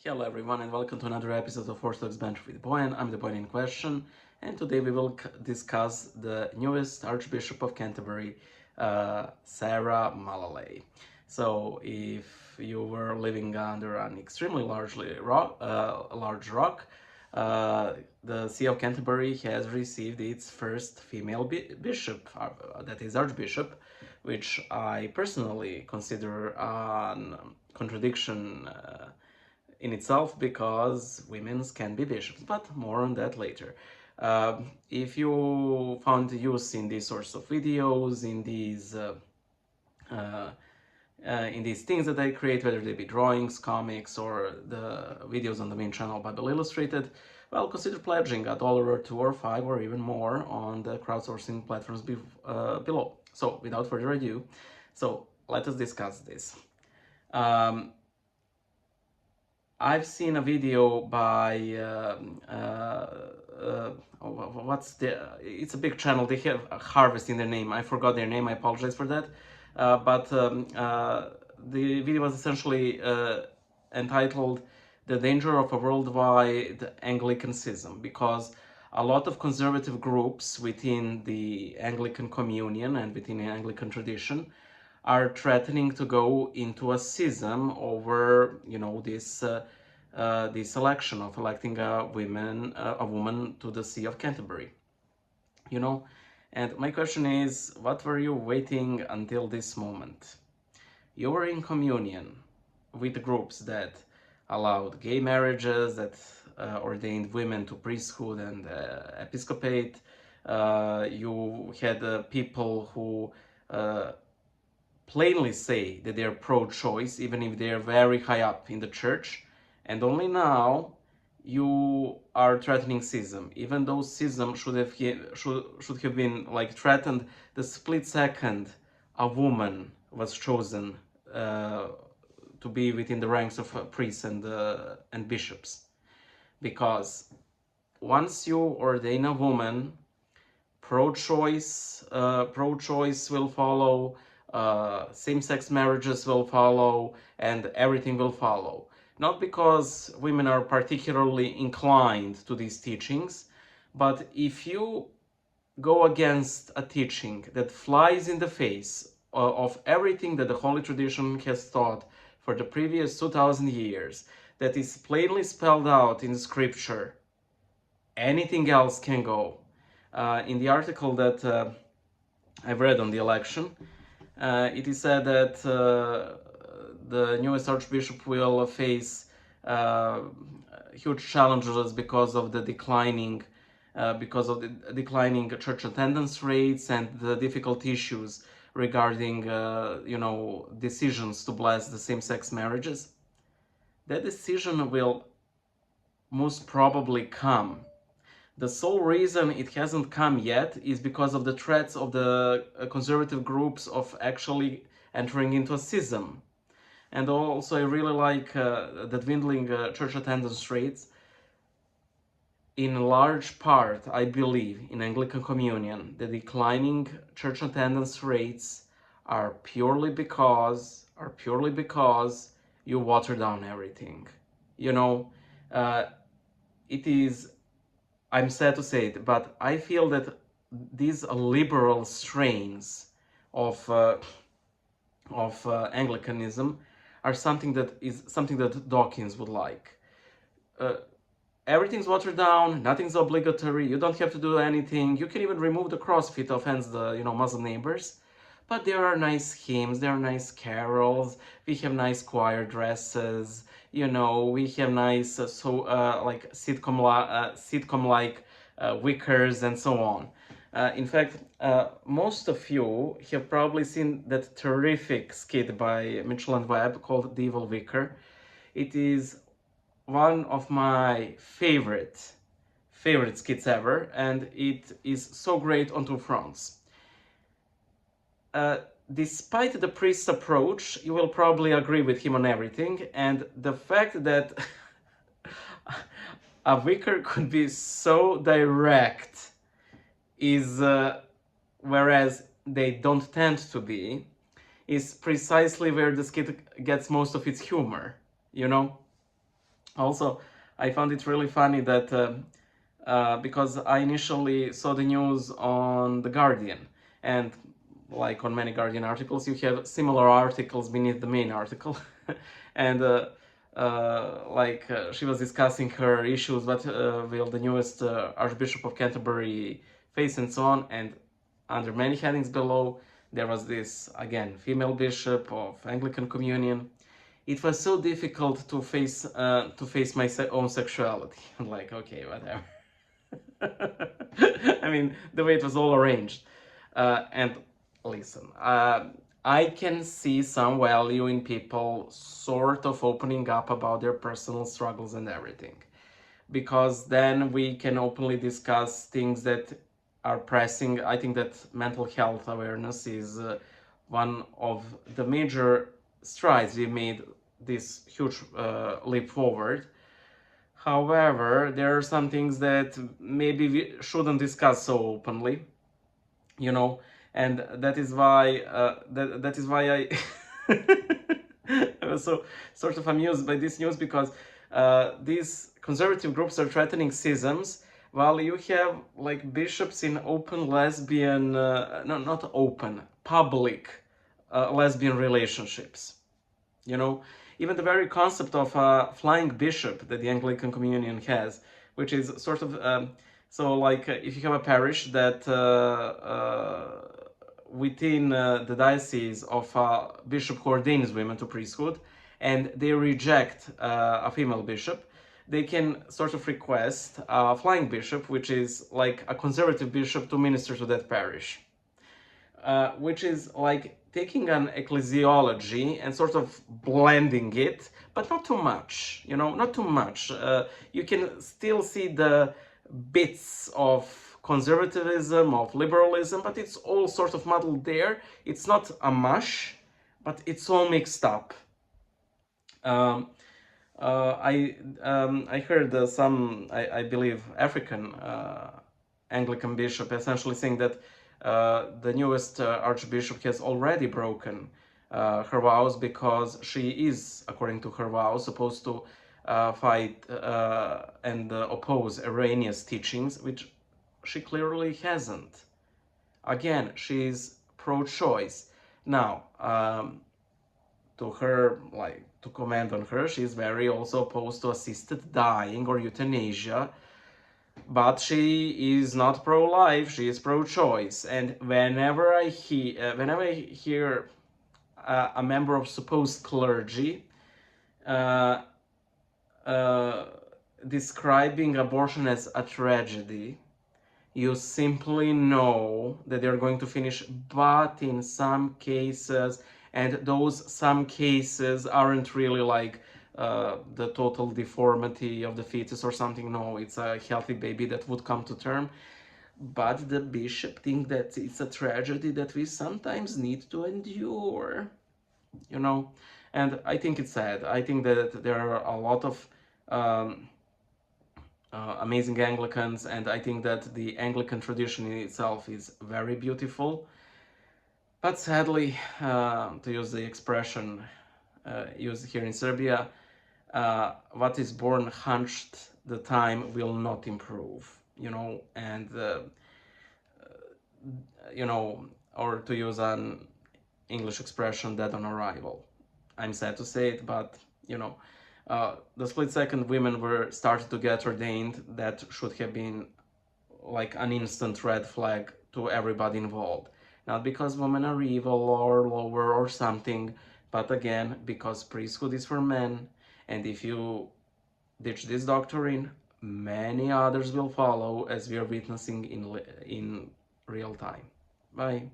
Hello everyone and welcome to another episode of Orthodox Banter with Boyan. I'm the Boyan in question, and today we will discuss the newest Archbishop of Canterbury, Sarah Mullally. So if you were living under an extremely large rock, the See of Canterbury has received its first female bishop, that is Archbishop, which I personally consider a contradiction in itself, because women can be bishops, but more on that later. If you found use in these sorts of videos, uh, in these things that I create, whether they be drawings, comics, or the videos on the main channel Bible Illustrated, well, consider pledging $1 or $2 or $5 or even more on the crowdsourcing platforms below. So without further ado, let us discuss this. I've seen a video by it's a big channel. They have a Harvest in their name. I forgot their name. I apologize for that. But the video was essentially entitled "The Danger of a Worldwide Anglican Schism," because a lot of conservative groups within the Anglican Communion and within the Anglican tradition are threatening to go into a schism over, this election of electing a woman to the See of Canterbury. And my question is, what were you waiting until this moment? You were in communion with groups that allowed gay marriages, that ordained women to priesthood and episcopate. You had people who plainly say that they are pro-choice, even if they are very high up in the church, and only now you are threatening schism, even though schism should have been threatened the split second a woman was chosen to be within the ranks of priests and bishops. Because once you ordain a woman, pro-choice will follow, same-sex marriages will follow, and everything will follow. Not because women are particularly inclined to these teachings, but if you go against a teaching that flies in the face of everything that the Holy Tradition has taught for the previous 2000 years, that is plainly spelled out in Scripture, anything else can go. In the article that I've read on the election, it is said that the newest Archbishop will face huge challenges because of the declining church attendance rates and the difficult issues regarding decisions to bless the same-sex marriages. That decision will most probably come. The sole reason it hasn't come yet is because of the threats of the conservative groups of actually entering into a schism. And also I really like the dwindling church attendance rates. In large part, I believe, in Anglican Communion, the declining church attendance rates are purely because you water down everything. It is, I'm sad to say it, but I feel that these liberal strains of Anglicanism are something that Dawkins would like. Everything's watered down, nothing's obligatory, you don't have to do anything, you can even remove the cross if it offends the Muslim neighbors. But there are nice hymns, there are nice carols, we have nice choir dresses, we have nice sitcom-like wickers and so on. In fact, most of you have probably seen that terrific skit by Mitchell and Webb called The Evil Vicar. It is one of my favorite skits ever, and it is so great on two fronts. Despite the priest's approach, you will probably agree with him on everything, and the fact that a vicar could be so direct is, whereas they don't tend to be, is precisely where the skit gets most of its humor, Also, I found it really funny that because I initially saw the news on The Guardian, and like on many Guardian articles, you have similar articles beneath the main article. And she was discussing her issues, what will the newest Archbishop of Canterbury face, and so on. And under many headings below, there was this, again, female bishop of Anglican Communion. It was so difficult to face my own sexuality. I'm like, okay, whatever. I mean, the way it was all arranged. And listen, I can see some value in people sort of opening up about their personal struggles and everything, because then we can openly discuss things that are pressing. I think that mental health awareness is one of the major strides we made this huge leap forward. However, there are some things that maybe we shouldn't discuss so openly, you know, and that is why that is why I I was so sort of amused by this news, because these conservative groups are threatening schisms, while you have like bishops in open lesbian, no, not open, public lesbian relationships. You know, even the very concept of a flying bishop that the Anglican Communion has, which is sort of so like if you have a parish that within the diocese of a bishop who ordains women to priesthood, and they reject a female bishop, they can sort of request a flying bishop, which is like a conservative bishop, to minister to that parish. Which is like taking an ecclesiology and sort of blending it, but not too much, you know, not too much. You can still see the bits of conservatism, of liberalism, but it's all sort of muddled there. It's not a mush, but it's all mixed up. Um, I heard I believe African Anglican bishop essentially saying that the newest archbishop has already broken her vows, because she is, according to her vows, supposed to fight and oppose erroneous teachings, which she clearly hasn't. Again, she's pro-choice. Now, to her, like, to comment on her, she's very also opposed to assisted dying or euthanasia, but she is not pro-life, she is pro-choice. And whenever I hear a member of supposed clergy uh, uh, describing abortion as a tragedy, you simply know that they're going to finish, but in some cases, and those some cases aren't really like the total deformity of the fetus or something. No, it's a healthy baby that would come to term. But the bishop thinks that it's a tragedy that we sometimes need to endure, you know? And I think it's sad. I think that there are a lot of um, amazing Anglicans, and I think that the Anglican tradition in itself is very beautiful. But sadly, to use the expression used here in Serbia, what is born hunched, the time will not improve, you know, and you know, or to use an English expression, dead on arrival. I'm sad to say it, but you know, the split second women were started to get ordained, that should have been like an instant red flag to everybody involved. Not because women are evil or lower or something, but again, because priesthood is for men, and if you ditch this doctrine, many others will follow, as we are witnessing in real time. Bye.